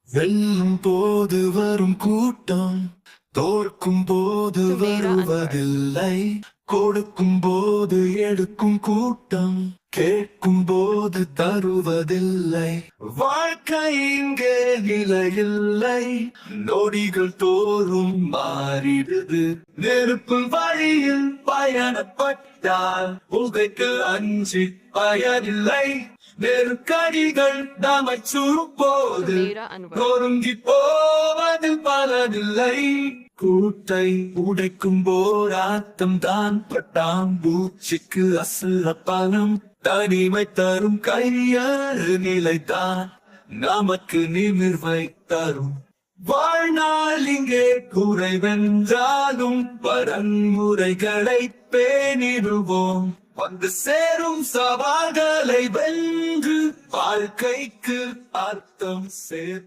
வெல்லும் போது வரும் கூட்டம், தோற்கும் போது வருவதில்லை. கொடுக்கும் போது எடுக்கும் கூட்டம், கேட்கும் போது தருவதில்லை. வாழ்க்கை இங்கே நிலையில்லை, நொடிகள் தோறும் மாறிடுது. நெருப்பு வழியில் பயணப்பட்டால் உதைக்கு அஞ்சி பயனில்லை. நெருக்கடிகள் நம்மை சுருப்போது நொறுங்கி போவது பலனில்லை. கூட்டை உடைக்கும் போராட்டம் தான் பட்டாம்பூச்சிக்கு அசுர பலம். தனிமை தரும் கையாறு நிலைதான் நமக்கு நிமிர்வை தரும். வாழ்நாள் இங்கே குறைவென்றாலும் பரன்முறைகளை பேணிடுவோம். வந்து சேரும் சவால்களை வென்று வாழ்க்கைக்கு அர்த்தம் சேர்ப்போம்.